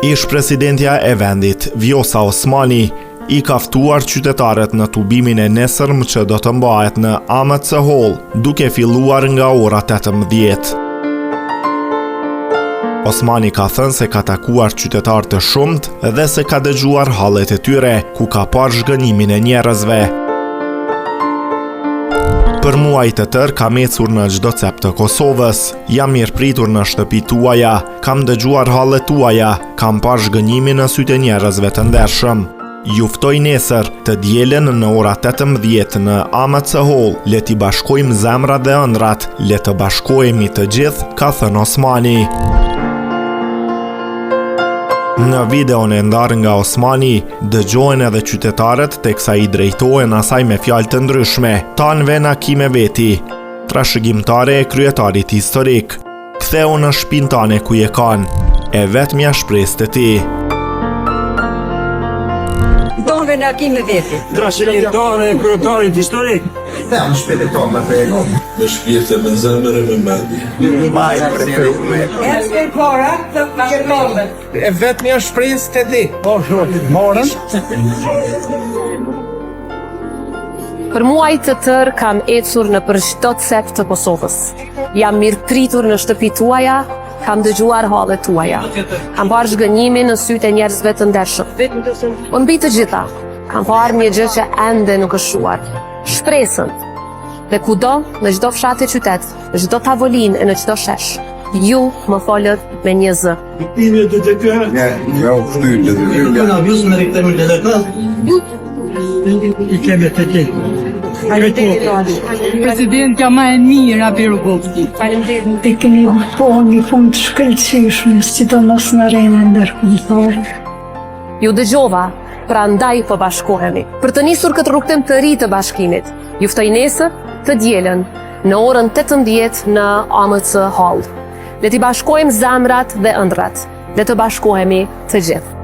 Ish-presidentja e vendit, Vjosa Osmani, I ka ftuar qytetarët në tubimin e nesërm që do të mbahet në AMC Hall, duke filluar nga ora 18. Osmani ka thënë se ka takuar qytetarë të shumt dhe se ka dëgjuar hallet e tyre, ku ka parë zhgënjimin e njerëzve. Për muaj të tërë kam ecur në çdo cep të Kosovës, jam mirëpritur në shtëpitë tuaja, kam dëgjuar hallet tuaja, kam parë zhgënjimin në sytë e njerëzve të ndershëm. Ju ftoj nesër të dielen në ora 18 në AMC Hall, le t'i bashkojmë zemrat dhe ëndrat, le të bashkohemi të gjithë, ka thënë Osmani. Në videon e ndarë nga Osmani, dëgjohen edhe qytetarët teksa I drejtohen asaj me fjalë të ndryshme, tanve na kime veti, trashëgimtare e kryetarit historik, ktheu në shtëpinë tane ku je kanë, e vetmja shpresë të ti. Tanve na kime veti. Trashëgimtare e kryetarit historik. Ne më shpeleton me pego. Me shpirtë me zemër e me mendje. Maj preferume. Eske para të shkëllove. E vetmja shpresë të ti. Po, morën. Për muaj të tërë kam ecur në për çdo cep të Kosovës. Jam mirëpritur në shtëpitë tuaja, kam dëgjuar hallet tuaja. Kam parë zhgënjimin në sytë e njerëzve të ndershëm. Po mbi të gjitha, kam parë një gjë që ende nuk është shuar. Shpresën. Dhe kudo, në çdo fshat e qytet, në çdo tavolinë e në çdo shesh, ju më folët me një zë. Presidentja ma e mirë a Birgovski. Të keni po një punë të shkëlqyeshme, sidomos në arenën ndërkombëtare. Ju dëgjova, pra ndaj po bashkohemi. Për të nisur këtë rrugtim të ri të bashkimit, ju ftoj nesër të dielen në orën 18 në AMC Hall. Le t'i bashkojmë zemrat dhe ëndrat, le të bashkohemi të gjithë.